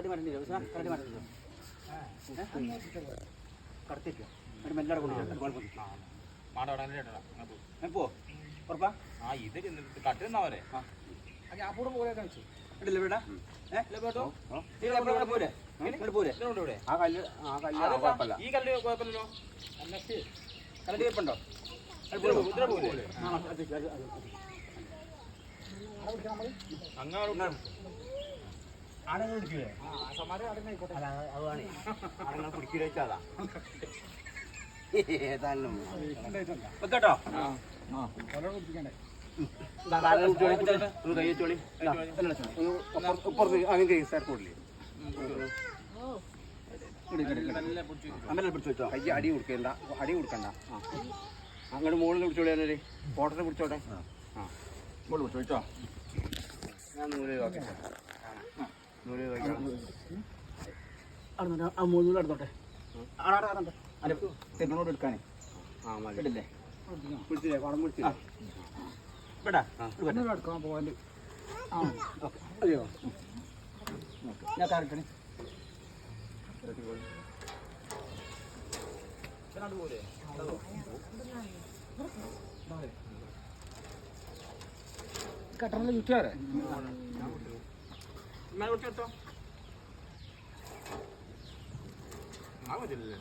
കരടി മാറ്റില്ല കരടി മാറ്റില്ല കടത്തില്ല മെല്ലാടെ പോ ഉറപ്പാ ആ ഇത് കട്ടിരുന്നാ വരെ ഞാൻ പൂടെ പോലെ കാണിച്ചു ഇടില്ല വീടാ പോരെ പോരെ ഈ കല്ല് കുഴപ്പമില്ലല്ലോ കരടി വെപ്പുണ്ടോ ആണുങ്ങൾ പിടിക്കൂലേ ആണുങ്ങൾ പിടിക്കൂല വെച്ചാതാ ഏതായാലും വെക്കട്ടോ അടി കൊടുക്കണ്ട അടി കൊടുക്കണ്ട അങ്ങോട്ട് മുകളിൽ പിടിച്ചോളി ഫോട്ടോനെ പിടിച്ചോട്ടെ ആ മുകളിൽ പിടിച്ചോ ഞാൻ ആ മൂന്നൂടെ എടുത്തോട്ടെ അല്ല തെങ്ങിനോട് എടുക്കാനേ ആ മതില്ലേ പിടിച്ചില്ലേ പണം പിടിച്ചില്ലേ ഇവിടെ എടുക്കാൻ പോകാൻ ആ ഓക്കെ അതെയോ ഞാൻ കാണിക്കണേ കട്ടറിൽ ചുറ്റാറേ ആ മതിയല്ലേ